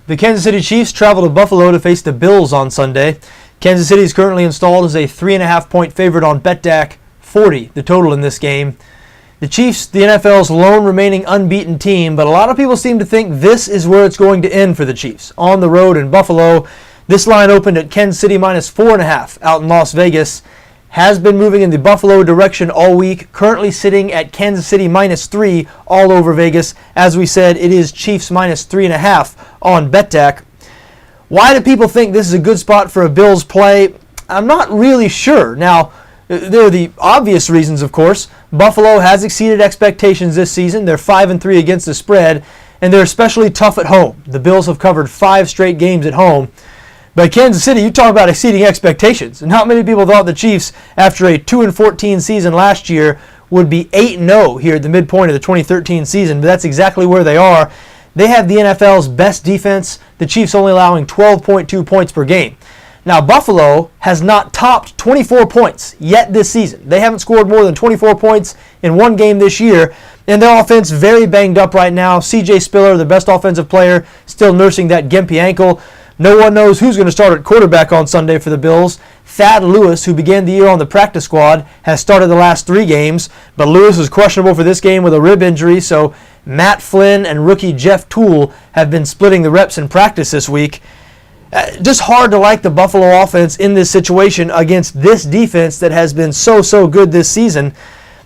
The Kansas City Chiefs travel to Buffalo to face the Bills on Sunday. Kansas City is currently installed as a 3.5-point favorite on BETDAQ, 40 the total in this game. The Chiefs, the NFL's lone remaining unbeaten team, but a lot of people seem to think this is where it's going to end for the Chiefs. On the road in Buffalo, this line opened at Kansas City minus 4.5 out in Las Vegas. Has been moving in the Buffalo direction all week, currently sitting at Kansas City minus 3 all over Vegas. As we said, it is Chiefs minus 3.5 on BETDAQ. Why do people think this is a good spot for a Bills play? I'm not really sure. Now, there are the obvious reasons, of course. Buffalo has exceeded expectations this season. They're 5-3 against the spread, and they're especially tough at home. The Bills have covered 5 straight games at home. But Kansas City, you talk about exceeding expectations. Not many people thought the Chiefs, after a 2-14 season last year, would be 8-0 here at the midpoint of the 2013 season, but that's exactly where they are. They have the NFL's best defense, the Chiefs only allowing 12.2 points per game. Now, Buffalo has not topped 24 points yet this season. They haven't scored more than 24 points in one game this year, and their offense very banged up right now. C.J. Spiller, the best offensive player, still nursing that gimpy ankle. No one knows who's going to start at quarterback on Sunday for the Bills. Thad Lewis, who began the year on the practice squad, has started the last 3 games, but Lewis is questionable for this game with a rib injury, so Matt Flynn and rookie Jeff Toole have been splitting the reps in practice this week. Just hard to like the Buffalo offense in this situation against this defense that has been so good this season.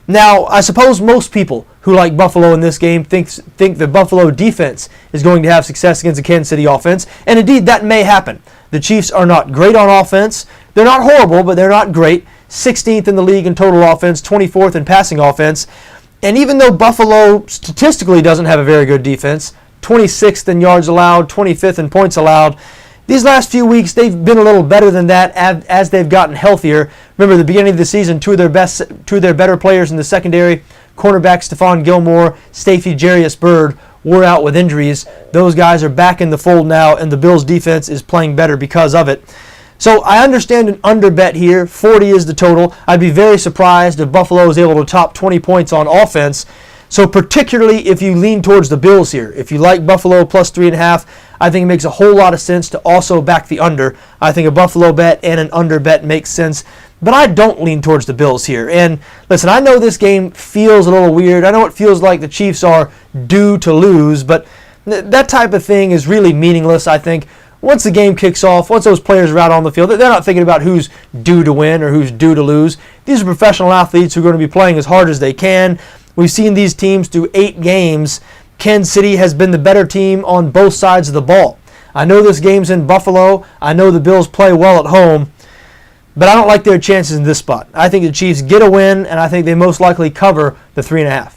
Now, I suppose most people who like Buffalo in this game think the Buffalo defense is going to have success against the Kansas City offense, and indeed that may happen. The Chiefs are not great on offense. They're not horrible, but they're not great. 16th in the league in total offense, 24th in passing offense. And even though Buffalo statistically doesn't have a very good defense, 26th in yards allowed, 25th in points allowed, these last few weeks, they've been a little better than that as they've gotten healthier. Remember, the beginning of the season, two of their better players in the secondary, cornerback Stephon Gilmore, safety Jarius Byrd, were out with injuries. Those guys are back in the fold now, and the Bills' defense is playing better because of it. So I understand an under bet here. 40 is the total. I'd be very surprised if Buffalo is able to top 20 points on offense. So particularly if you lean towards the Bills here. If you like Buffalo plus 3.5, I think it makes a whole lot of sense to also back the under. I think a Buffalo bet and an under bet makes sense. But I don't lean towards the Bills here. And listen, I know this game feels a little weird. I know it feels like the Chiefs are due to lose, but that type of thing is really meaningless, I think. Once the game kicks off, once those players are out on the field, they're not thinking about who's due to win or who's due to lose. These are professional athletes who are going to be playing as hard as they can. We've seen these teams through 8 games. Kansas City has been the better team on both sides of the ball. I know this game's in Buffalo. I know the Bills play well at home, but I don't like their chances in this spot. I think the Chiefs get a win, and I think they most likely cover the 3.5.